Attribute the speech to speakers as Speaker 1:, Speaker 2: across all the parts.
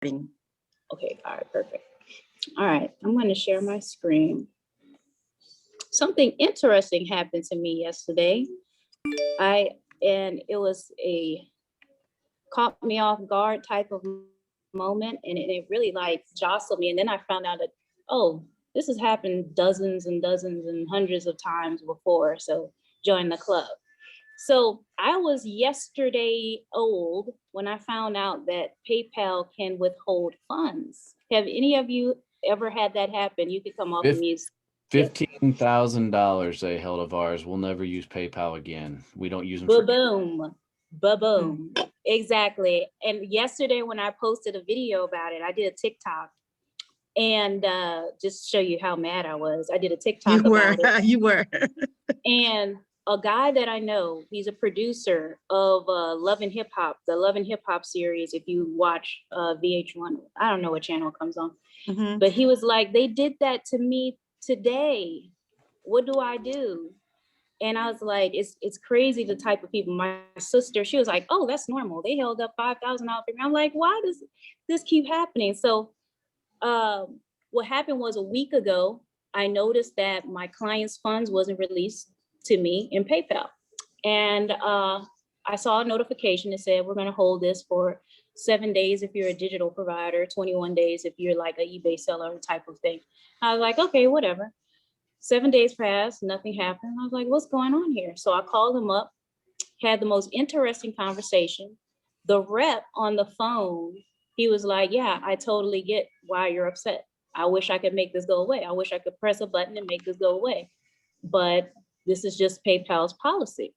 Speaker 1: Okay, all right, perfect. All right, I'm going to share my screen. Something interesting happened to me yesterday. And it was a caught me off guard type of moment, and it really like jostled me. And then I found out that, oh, this has happened dozens and dozens and hundreds of times before. So join the club. So I was yesterday old when I found out that PayPal can withhold funds. Have any of you ever had that happen? You could come off the mute.
Speaker 2: $15,000 they held of ours. We'll never use PayPal again. We don't use them.
Speaker 1: Ba-boom. Ba-boom. Exactly. And yesterday when I posted a video about it, I did a TikTok. And just show you how mad I was. I did a TikTok about it.
Speaker 3: You were.
Speaker 1: And a guy that I know, he's a producer of Love and Hip Hop, the Love and Hip Hop series. If you watch VH1, I don't know what channel it comes on, but he was like, they did that to me today. What do I do? And I was like, it's crazy the type of people. My sister, she was like, oh, that's normal. They held up $5,000 for me. I'm like, why does this keep happening? So what happened was a week ago, I noticed that my client's funds wasn't released to me in PayPal. And I saw a notification that said, we're going to hold this for 7 days if you're a digital provider, 21 days if you're like an eBay seller type of thing. I was like, okay, whatever. 7 days passed, nothing happened. I was like, what's going on here? So I called him up, had the most interesting conversation. The rep on the phone, he was like, yeah, I totally get why you're upset. I wish I could make this go away. I wish I could press a button and make this go away. But this is just PayPal's policy.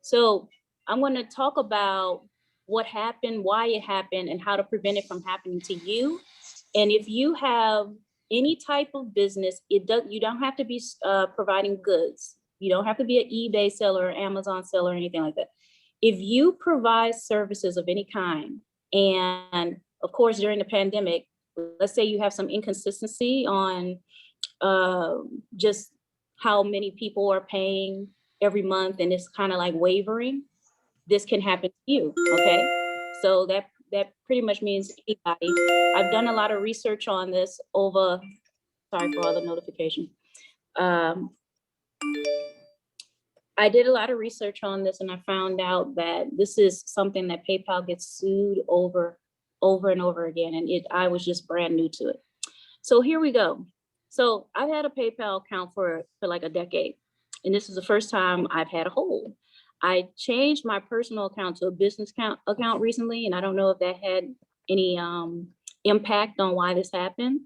Speaker 1: So I'm going to talk about what happened, why it happened, and how to prevent it from happening to you. And if you have any type of business, you don't have to be providing goods. You don't have to be an eBay seller or Amazon seller or anything like that. If you provide services of any kind, and of course, during the pandemic, let's say you have some inconsistency on just how many people are paying every month, and it's kind of like wavering, this can happen to you, okay? So that pretty much means anybody. I've done a lot of research on this over, sorry for all the notification. I did a lot of research on this, and I found out that this is something that PayPal gets sued over and over again. And I was just brand new to it. So here we go. So I've had a PayPal account for like a decade. And this is the first time I've had a hold. I changed my personal account to a business account recently, and I don't know if that had any impact on why this happened,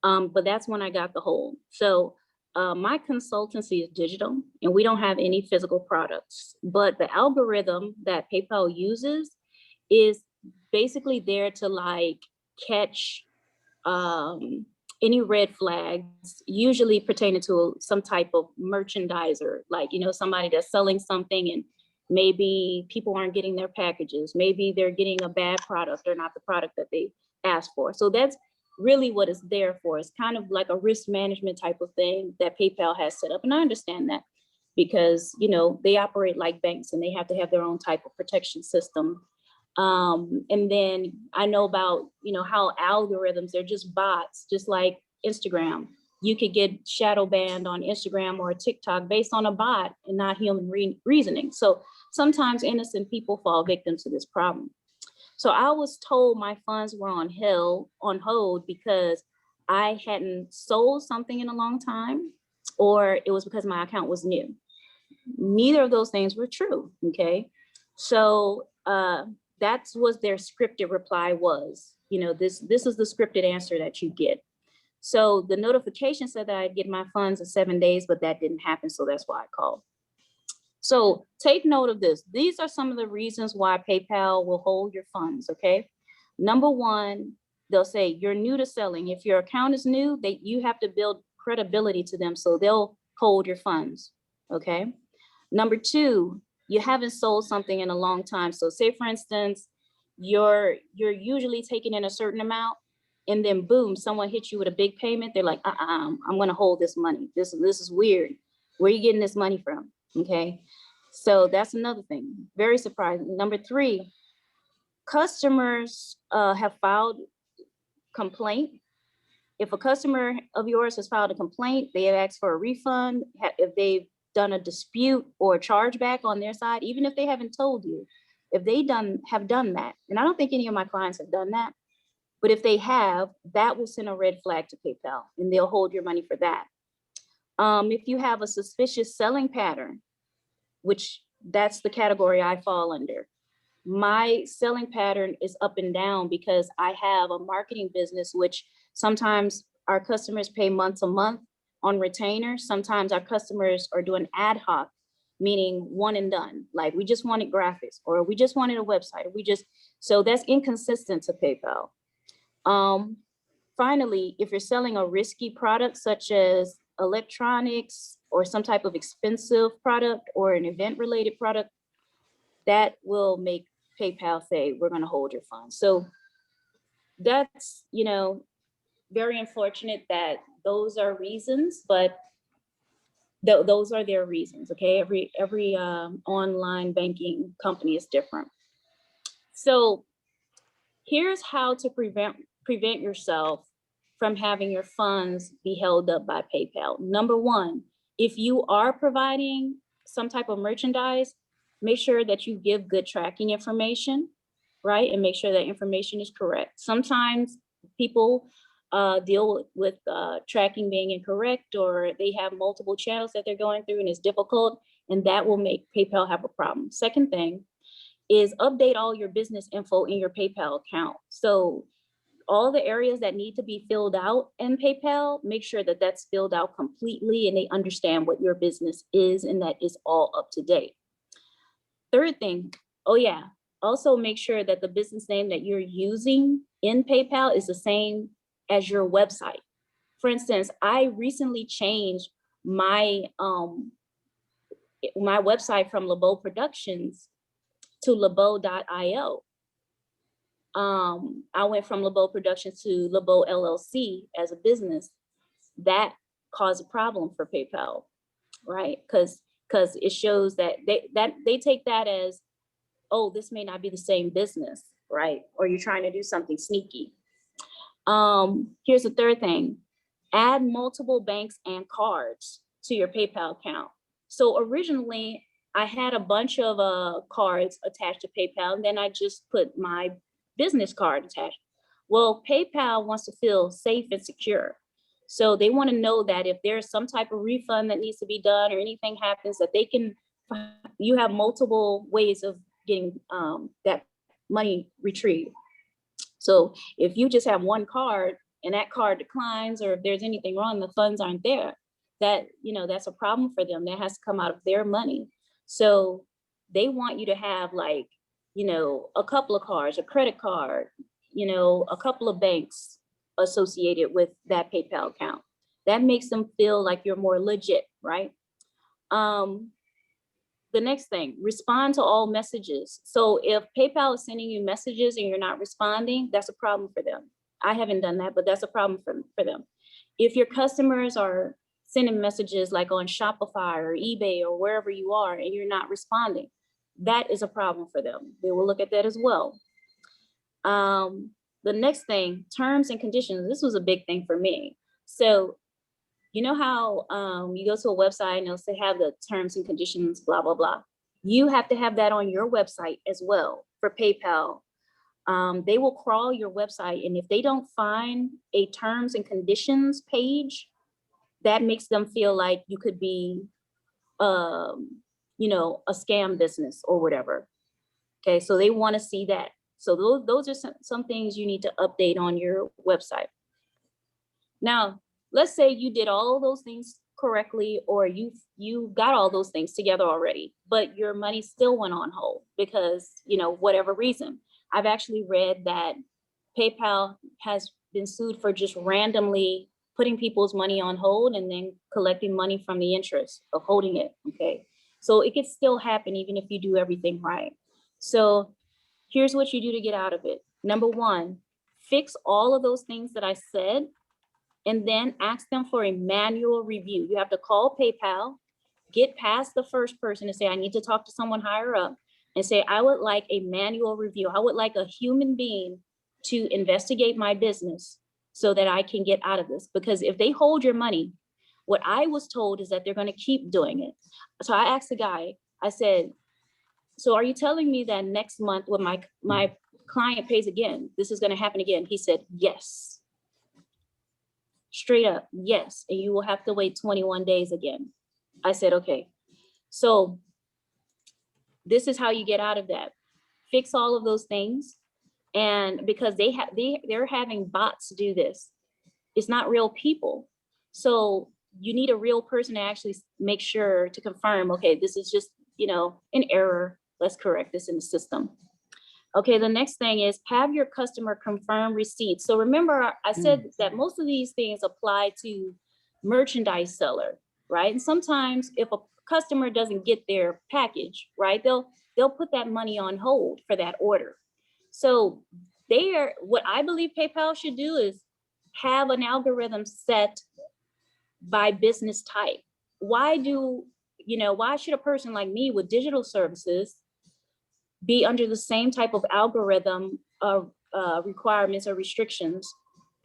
Speaker 1: but that's when I got the hold. So my consultancy is digital, and we don't have any physical products, but the algorithm that PayPal uses is basically there to like catch any red flags, usually pertaining to some type of merchandiser, like, you know, somebody that's selling something and maybe people aren't getting their packages. Maybe they're getting a bad product or not the product that they asked for. So that's really what it's there for. It's kind of like a risk management type of thing that PayPal has set up. And I understand that because, you know, they operate like banks and they have to have their own type of protection system. And then I know about, you know, how algorithms, they're just bots, just like Instagram. You could get shadow banned on Instagram or TikTok based on a bot and not human reasoning. So sometimes innocent people fall victim to this problem. So I was told my funds were on hold because I hadn't sold something in a long time, or it was because my account was new. Neither of those things were true, okay? So that's what their scripted reply was. You know, this is the scripted answer that you get. So the notification said that I'd get my funds in 7 days, but that didn't happen. So that's why I called. So take note of this. These are some of the reasons why PayPal will hold your funds, okay? Number one, they'll say you're new to selling. If your account is new, you have to build credibility to them, so they'll hold your funds, okay? Number two, you haven't sold something in a long time. So say, for instance, you're usually taking in a certain amount, and then boom, someone hits you with a big payment. They're like, I'm going to hold this money. This is weird. Where are you getting this money from? Okay. So that's another thing. Very surprising. Number three, customers have filed complaint. If a customer of yours has filed a complaint, they have asked for a refund, if they've done a dispute or a chargeback on their side, even if they haven't told you, if they have done that, and I don't think any of my clients have done that, but if they have, that will send a red flag to PayPal and they'll hold your money for that. If you have a suspicious selling pattern, which that's the category I fall under. My selling pattern is up and down because I have a marketing business, which sometimes our customers pay month to month on retainer. Sometimes our customers are doing ad hoc, meaning one and done. Like we just wanted graphics or we just wanted a website. So that's inconsistent to PayPal. Finally, if you're selling a risky product such as electronics or some type of expensive product or an event related product, that will make PayPal say, we're going to hold your funds. So that's, very unfortunate that those are reasons, but those are their reasons. Okay. Every online banking company is different. So here's how to prevent yourself from having your funds be held up by PayPal. Number one, if you are providing some type of merchandise, make sure that you give good tracking information, right? And make sure that information is correct. Sometimes people deal with tracking being incorrect, or they have multiple channels that they're going through and it's difficult, and that will make PayPal have a problem. Second thing is update all your business info in your PayPal account. So all the areas that need to be filled out in PayPal, make sure that that's filled out completely and they understand what your business is and that is all up to date. Third thing, also make sure that the business name that you're using in PayPal is the same as your website. For instance, I recently changed my my website from LeBeau Productions to LeBeau.io. I went from LeBeau Productions to LeBeau LLC as a business. That caused a problem for PayPal, right? Because it shows that they take that as, oh, this may not be the same business, right? Or you're trying to do something sneaky. Here's the third thing: add multiple banks and cards to your PayPal account. So originally, I had a bunch of cards attached to PayPal, and then I just put my business card attached. Well, PayPal wants to feel safe and secure. So they want to know that if there's some type of refund that needs to be done or anything happens, that you have multiple ways of getting that money retrieved. So if you just have one card and that card declines, or if there's anything wrong, the funds aren't there, that's a problem for them. That has to come out of their money. So they want you to have a couple of cards, a credit card, a couple of banks associated with that PayPal account. That makes them feel like you're more legit, right? The next thing, respond to all messages. So if PayPal is sending you messages and you're not responding, that's a problem for them. I haven't done that, but that's a problem for them. If your customers are sending messages like on Shopify or eBay or wherever you are and you're not responding, that is a problem for them. They will look at that as well. The next thing, terms and conditions. This was a big thing for me. So you know how you go to a website and they'll say have the terms and conditions, blah, blah, blah. You have to have that on your website as well for PayPal. They will crawl your website, and if they don't find a terms and conditions page, that makes them feel like you could be, a scam business or whatever. Okay, so they want to see that. So those are some things you need to update on your website. Now, let's say you did all those things correctly, or you got all those things together already, but your money still went on hold because, whatever reason. I've actually read that PayPal has been sued for just randomly putting people's money on hold and then collecting money from the interest of holding it, okay? So it could still happen even if you do everything right. So here's what you do to get out of it. Number one, fix all of those things that I said, and then ask them for a manual review. You have to call PayPal, get past the first person and say, I need to talk to someone higher up, and say, I would like a manual review. I would like a human being to investigate my business so that I can get out of this. Because if they hold your money, what I was told is that they're going to keep doing it. So I asked the guy, I said, so are you telling me that next month when my client pays again, this is going to happen again? He said, yes. Straight up, yes. And you will have to wait 21 days again. I said, okay. So this is how you get out of that. Fix all of those things. And because they're having bots do this. It's not real people. So you need a real person to actually make sure to confirm, okay, this is just, an error. Let's correct this in the system. Okay, the next thing is have your customer confirm receipt. So remember, I said that most of these things apply to merchandise seller, right? And sometimes if a customer doesn't get their package, right, they'll put that money on hold for that order. So what I believe PayPal should do is have an algorithm set by business type. Why should a person like me with digital services be under the same type of algorithm requirements or restrictions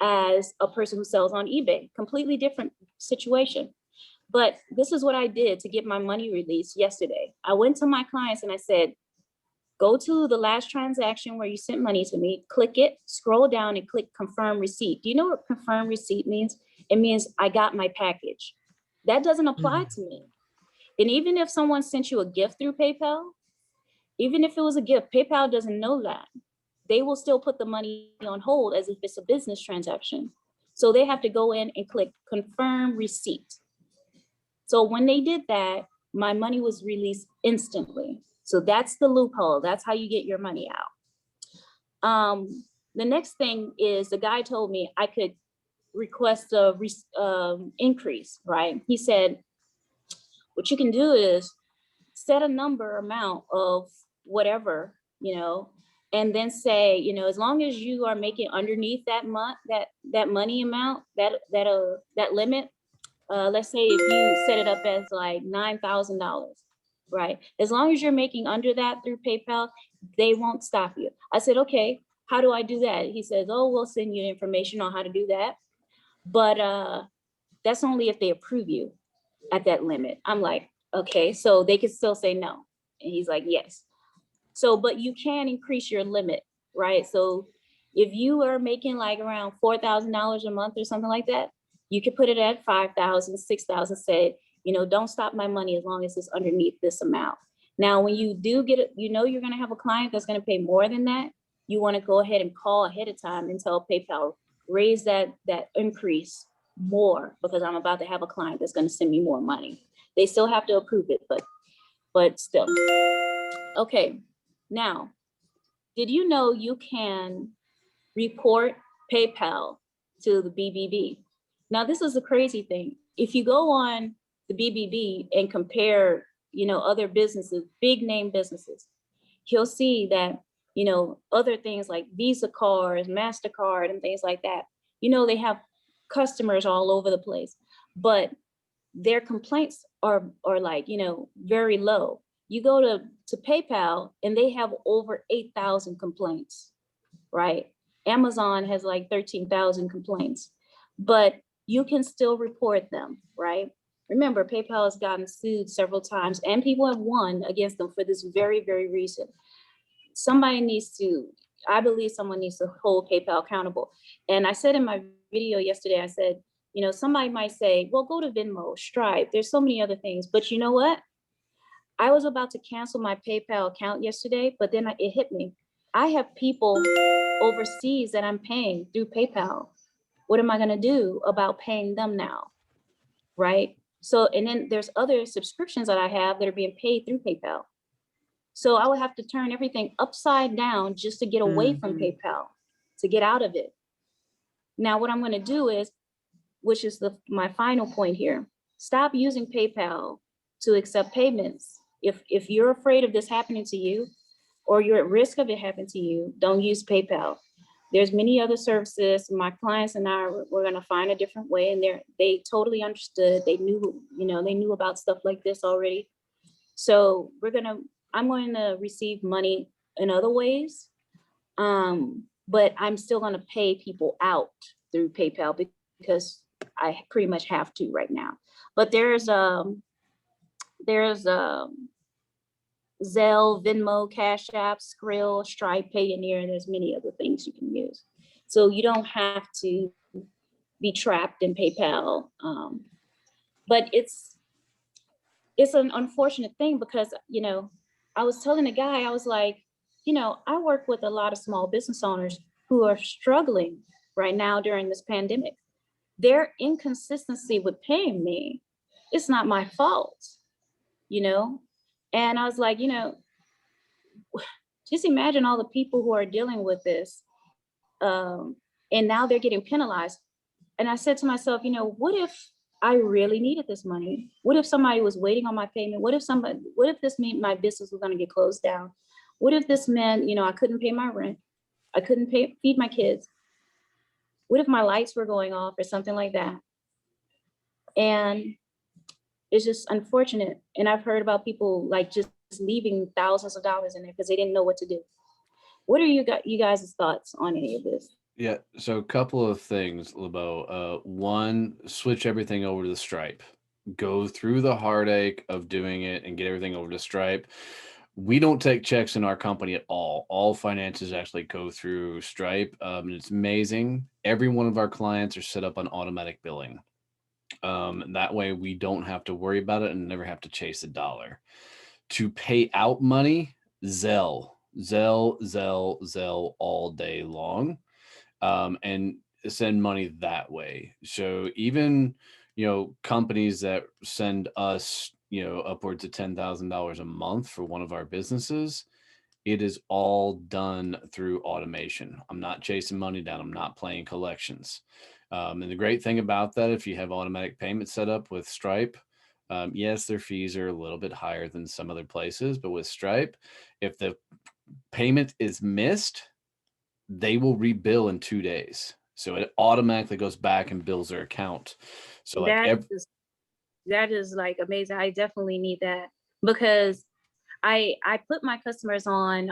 Speaker 1: as a person who sells on eBay? Completely different situation. But this is what I did to get my money released yesterday. I went to my clients and I said, go to the last transaction where you sent money to me, click it, scroll down and click confirm receipt. Do you know what confirm receipt means? It means I got my package. That doesn't apply to me. And even if someone sent you a gift through PayPal, even if it was a gift, PayPal doesn't know that. They will still put the money on hold as if it's a business transaction. So they have to go in and click confirm receipt. So when they did that, my money was released instantly. So that's the loophole. That's how you get your money out. The next thing is the guy told me I could request a increase, right? He said, what you can do is set a number amount of whatever, and then say, as long as you are making underneath that money amount, that limit, let's say if you set it up as like $9,000, right? As long as you're making under that through PayPal, they won't stop you. I said, okay, how do I do that? He says, oh, we'll send you information on how to do that. But that's only if they approve you at that limit. I'm like, okay, so they could still say no. And he's like, yes. So, but you can increase your limit, right? So if you are making like around $4,000 a month or something like that, you could put it at 5,000, 6,000, say, don't stop my money as long as it's underneath this amount. Now, when you do get it, you're going to have a client that's going to pay more than that. You want to go ahead and call ahead of time and tell PayPal, raise that increase more because I'm about to have a client that's going to send me more money. They still have to approve it, but still. Okay, now, did you know you can report PayPal to the BBB? Now, this is a crazy thing. If you go on the BBB and compare, other businesses, big name businesses, you'll see that, other things like Visa cards, MasterCard, and things like that, they have customers all over the place, but their complaints are like, very low. You go to PayPal and they have over 8,000 complaints, right? Amazon has like 13,000 complaints, but you can still report them, right? Remember, PayPal has gotten sued several times and people have won against them for this very, very reason. I believe someone needs to hold PayPal accountable. And I said in my video yesterday, I said, somebody might say, well, go to Venmo, Stripe. There's so many other things, but you know what? I was about to cancel my PayPal account yesterday, but then it hit me. I have people overseas that I'm paying through PayPal. What am I going to do about paying them now? Right? So, and then there's other subscriptions that I have that are being paid through PayPal. So I would have to turn everything upside down just to get away from PayPal, to get out of it. Now, what I'm going to do is, which is my final point here, stop using PayPal to accept payments. If you're afraid of this happening to you, or you're at risk of it happening to you, don't use PayPal. There's many other services. My clients and I, we're going to find a different way, and they totally understood. They knew about stuff like this already. So I'm going to receive money in other ways, but I'm still going to pay people out through PayPal because I pretty much have to right now. But there's Zelle, Venmo, Cash App, Skrill, Stripe, Payoneer, and there's many other things you can use. So you don't have to be trapped in PayPal. But it's an unfortunate thing because, I was telling a guy, I was like, I work with a lot of small business owners who are struggling right now during this pandemic. Their inconsistency with paying me, it's not my fault, you know? And I was like, just imagine all the people who are dealing with this. Um, and now they're getting penalized. And I said to myself, what if I really needed this money? What if somebody was waiting on my payment? What if this meant my business was going to get closed down? What if this meant, I couldn't pay my rent? I couldn't feed my kids? What if my lights were going off or something like that? And it's just unfortunate. And I've heard about people like just leaving thousands of dollars in there because they didn't know what to do. What are you guys' thoughts on any of this?
Speaker 2: Yeah, so a couple of things, LeBeau. One, switch everything over to Stripe. Go through the heartache of doing it and get everything over to Stripe. We don't take checks in our company at all. All finances actually go through Stripe. And it's amazing. Every one of our clients are set up on automatic billing. That way we don't have to worry about it and never have to chase a dollar. To pay out money, Zelle, Zelle, Zelle, Zelle all day long. And send money that way. So even, companies that send us, upwards of $10,000 a month for one of our businesses, it is all done through automation. I'm not chasing money down. I'm not playing collections. And the great thing about that, if you have automatic payment set up with Stripe, yes, their fees are a little bit higher than some other places, but with Stripe, if the payment is missed, they will rebill in 2 days. So it automatically goes back and bills their account. So like
Speaker 1: That is that is like amazing. I definitely need that because I put my customers on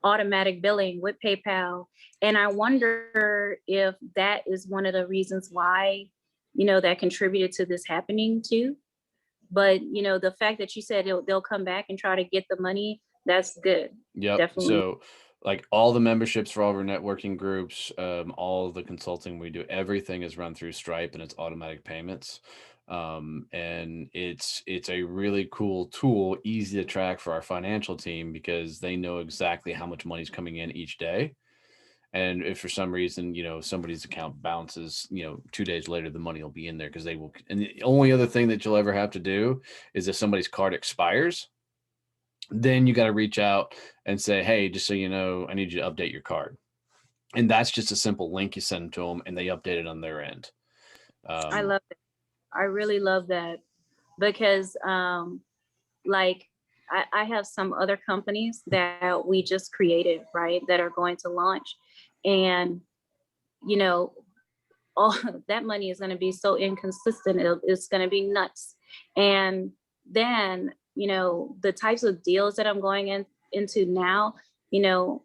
Speaker 1: automatic billing with PayPal, and I wonder if that is one of the reasons why, that contributed to this happening too. But the fact that you said they'll come back and try to get the money, that's good.
Speaker 2: Yep.
Speaker 1: Definitely.
Speaker 2: So like all the memberships for all of our networking groups, all of the consulting we do, everything is run through Stripe and it's automatic payments. And it's a really cool tool, easy to track for our financial team because they know exactly how much money's coming in each day. And if for some reason, somebody's account bounces, 2 days later, the money will be in there because they will. And the only other thing that you'll ever have to do is if somebody's card expires, then you got to reach out and say, hey, just so you know, I need you to update your card. And that's just a simple link you send to them and they update it on their end.
Speaker 1: I
Speaker 2: Um,
Speaker 1: love it. I really love that because like I have some other companies that we just created, right, that are going to launch. And, you know, all that money is going to be so inconsistent. It's going to be nuts. And then, the types of deals that I'm going into now, you know,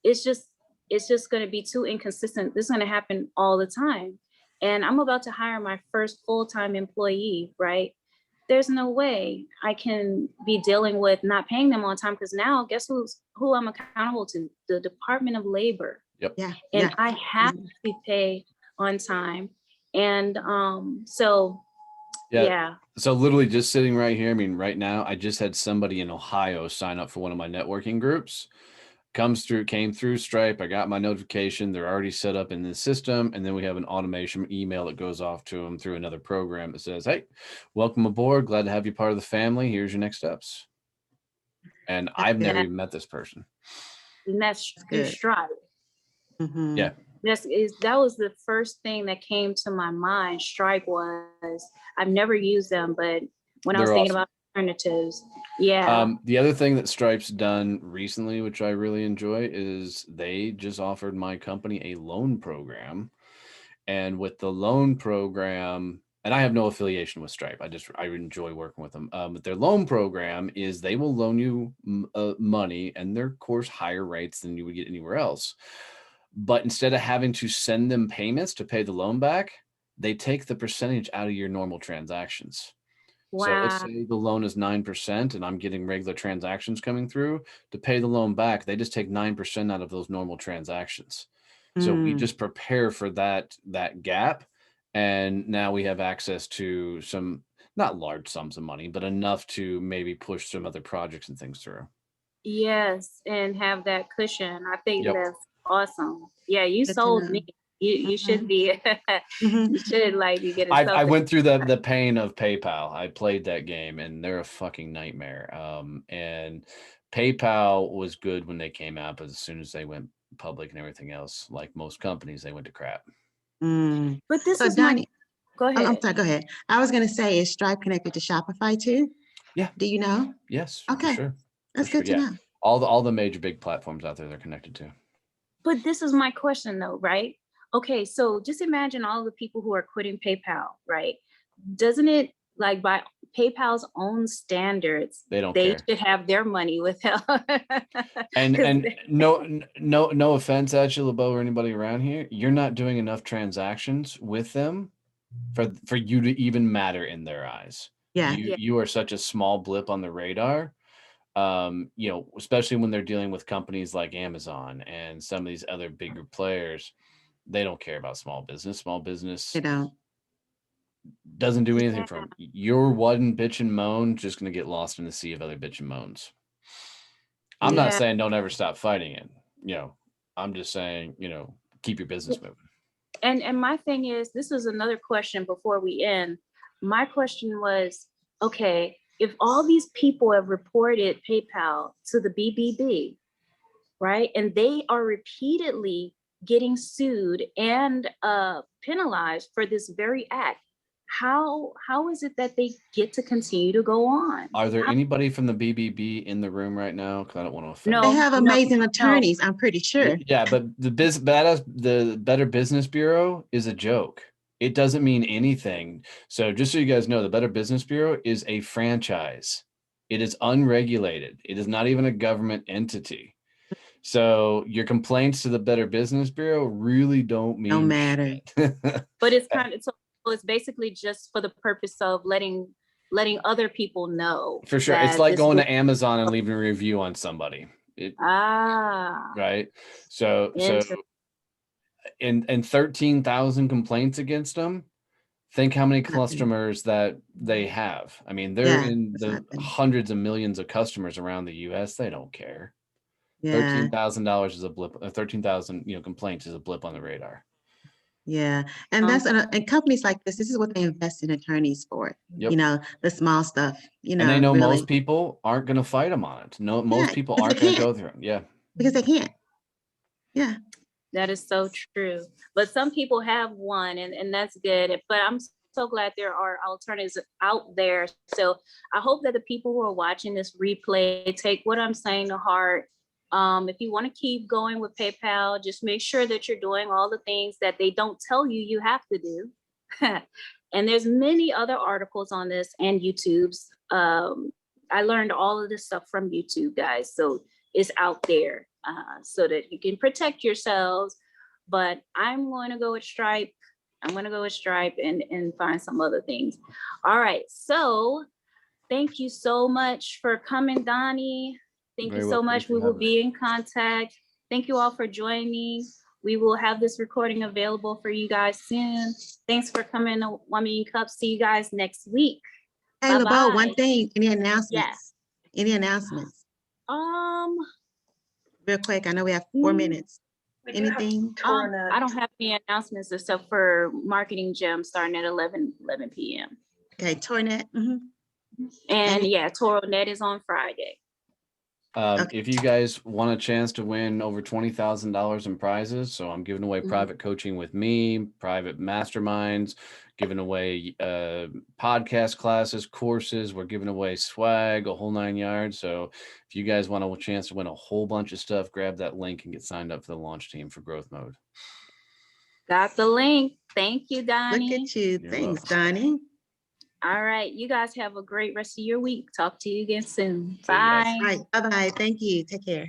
Speaker 1: it's just it's just going to be too inconsistent. This is going to happen all the time. And I'm about to hire my first full-time employee, right? There's no way I can be dealing with not paying them on time because now guess who I'm accountable to? The Department of Labor.
Speaker 2: yep.
Speaker 3: Yeah,
Speaker 1: And
Speaker 3: yeah.
Speaker 1: I have to pay on time. And so
Speaker 2: Yeah.
Speaker 1: yeah.
Speaker 2: So literally just sitting right here. I mean, right now, I just had somebody in Ohio sign up for one of my networking groups. Came through Stripe. I got my notification. They're already set up in the system. And then we have an automation email that goes off to them through another program that says, hey, welcome aboard. Glad to have you part of the family. Here's your next steps. And I've never
Speaker 3: That's
Speaker 2: even met this person.
Speaker 1: And that's through
Speaker 3: good.
Speaker 1: Stripe.
Speaker 3: Mhm.
Speaker 2: Yeah.
Speaker 1: That was the first thing that came to my mind. Stripe was, I've never used them, but when I was
Speaker 2: They're
Speaker 1: thinking
Speaker 2: awesome.
Speaker 1: about alternatives, yeah.
Speaker 2: The other thing that Stripe's done recently, which I really enjoy, is they just offered my company a loan program. And with the loan program, and I have no affiliation with Stripe, I enjoy working with them. But their loan program is they will loan you money, and they're of course higher rates than you would get anywhere else. But instead of having to send them payments to pay the loan back, they take the percentage out of your normal transactions. So let's
Speaker 1: Wow.
Speaker 2: say the loan is 9% and I'm getting regular transactions coming through. To pay the loan back, they just take 9% out of those normal transactions. So we just prepare for that gap. And now we have access to some, not large sums of money, but enough to maybe push some other projects and things through.
Speaker 1: Yes, and have that cushion. I think
Speaker 2: Yep.
Speaker 1: that's awesome. Yeah, you
Speaker 3: Good to
Speaker 1: sold
Speaker 3: know.
Speaker 1: me. You should be you should like be getting
Speaker 2: I
Speaker 1: something.
Speaker 2: went through the pain of PayPal. I played that game and they're a fucking nightmare. And PayPal was good when they came out, but as soon as they went public and everything else, like most companies, they went to crap.
Speaker 1: But this
Speaker 3: So
Speaker 1: is my
Speaker 3: Donnie,
Speaker 1: go
Speaker 3: I'm
Speaker 1: ahead.
Speaker 3: sorry, go ahead. I was going to say, is Stripe connected to Shopify too?
Speaker 2: Yeah.
Speaker 3: Do you know?
Speaker 2: Yes.
Speaker 3: Okay.
Speaker 2: For sure.
Speaker 3: That's
Speaker 2: For
Speaker 3: good
Speaker 2: sure.
Speaker 3: to
Speaker 2: Yeah.
Speaker 3: know.
Speaker 2: All the major big platforms out there they're connected to.
Speaker 1: But this is my question though, right? Okay, so just imagine all the people who are quitting PayPal, right? Doesn't it, like, by PayPal's own standards,
Speaker 2: They don't
Speaker 1: they
Speaker 2: care.
Speaker 1: should have their money withheld?
Speaker 2: And
Speaker 1: 'Cause
Speaker 2: no offense at you, LeBeau, or anybody around here. You're not doing enough transactions with them for you to even matter in their eyes.
Speaker 3: Yeah.
Speaker 1: Yeah.
Speaker 2: You are such a small blip on the radar. Especially when they're dealing with companies like Amazon and some of these other bigger players, they don't care about small business. Small business
Speaker 3: You know,
Speaker 2: doesn't do anything
Speaker 1: Yeah.
Speaker 2: for them. Your one bitch and moan just going to get lost in the sea of other bitch and moans. I'm not
Speaker 1: Yeah.
Speaker 2: saying don't ever stop fighting it. I'm just saying, keep your business moving.
Speaker 1: And my thing is, this is another question before we end. My question was, okay, if all these people have reported PayPal to the BBB, right, and they are repeatedly getting sued and penalized for this very act, how is it that they get to continue to go on?
Speaker 2: Are there anybody from the BBB in the room right now? Because I don't want to offend.
Speaker 1: No.
Speaker 3: they have
Speaker 1: no,
Speaker 3: amazing
Speaker 1: no.
Speaker 3: attorneys, I'm pretty sure.
Speaker 2: Yeah, but the Better Business Bureau is a joke. It doesn't mean anything. So just so you guys know, the Better Business Bureau is a franchise. It is unregulated. It is not even a government entity. So your complaints to the Better Business Bureau really don't mean
Speaker 3: Don't matter.
Speaker 2: shit.
Speaker 1: But it's kind of, so it's basically just for the purpose of letting other people know.
Speaker 2: For sure. It's
Speaker 1: that
Speaker 2: like
Speaker 1: this
Speaker 2: going
Speaker 1: was-
Speaker 2: to Amazon and leaving a review on somebody. Right. So
Speaker 1: Interesting.
Speaker 2: and 13,000 complaints against them. Think how many
Speaker 3: Nothing.
Speaker 2: customers that they have. I mean, they're
Speaker 3: Yeah,
Speaker 2: in
Speaker 3: it's
Speaker 2: the
Speaker 3: nothing.
Speaker 2: hundreds of millions of customers around the US. They don't care.
Speaker 3: Yeah,
Speaker 2: $13,000 is a blip. 13,000, complaints is a blip on the radar.
Speaker 3: yeah. And that's and companies like this is what they invest in attorneys for.
Speaker 2: Yep.
Speaker 3: You know, the small stuff,
Speaker 2: And they know
Speaker 3: really.
Speaker 2: most people aren't going to fight them on it. No, most
Speaker 3: Yeah,
Speaker 2: people
Speaker 3: because
Speaker 2: aren't
Speaker 3: they
Speaker 2: going to
Speaker 3: can't.
Speaker 2: go through it. Yeah.
Speaker 3: Because they can't. Yeah.
Speaker 1: That is so true. But some people have one, and that's good. But I'm so glad there are alternatives out there. So I hope that the people who are watching this replay take what I'm saying to heart. If you want to keep going with PayPal, just make sure that you're doing all the things that they don't tell you you have to do. And there's many other articles on this and YouTube's. I learned all of this stuff from YouTube, guys. So it's out there so that you can protect yourselves. But I'm going to go with Stripe. I'm going to go with Stripe and find some other things. All right. So thank you so much for coming, Donnie. Thank
Speaker 2: Very
Speaker 1: you so
Speaker 2: well.
Speaker 1: much.
Speaker 2: Thanks for
Speaker 1: We will
Speaker 2: having me.
Speaker 1: be in contact. Thank you all for joining. We will have this recording available for you guys soon. Thanks for coming to One Million Cups. See you guys next week.
Speaker 3: Hey, LeBeau, one
Speaker 1: Bye-bye.
Speaker 3: thing, any announcements?
Speaker 1: Yeah.
Speaker 3: Any announcements? Real quick, I know we have 4 minutes. Anything?
Speaker 1: I don't have any announcements except for Marketing Gem starting at 11 p.m.
Speaker 3: Okay, Tornet.
Speaker 1: And yeah, ToroNet is on Friday.
Speaker 3: Okay.
Speaker 2: If you guys want a chance to win over $20,000 in prizes, so I'm giving away private coaching with me, private masterminds, giving away podcast classes, courses. We're giving away swag, a whole 9 yards. So if you guys want a chance to win a whole bunch of stuff, grab that link and get signed up for the launch team for growth mode.
Speaker 1: Got the link. Thank you, Donnie.
Speaker 3: Look at you.
Speaker 2: You're
Speaker 3: Thanks,
Speaker 2: welcome.
Speaker 3: Donnie.
Speaker 1: All right. You guys have a great rest of your week. Talk to you again soon.
Speaker 2: See you guys.
Speaker 1: Bye.
Speaker 3: All right. Bye-bye. Thank you. Take care.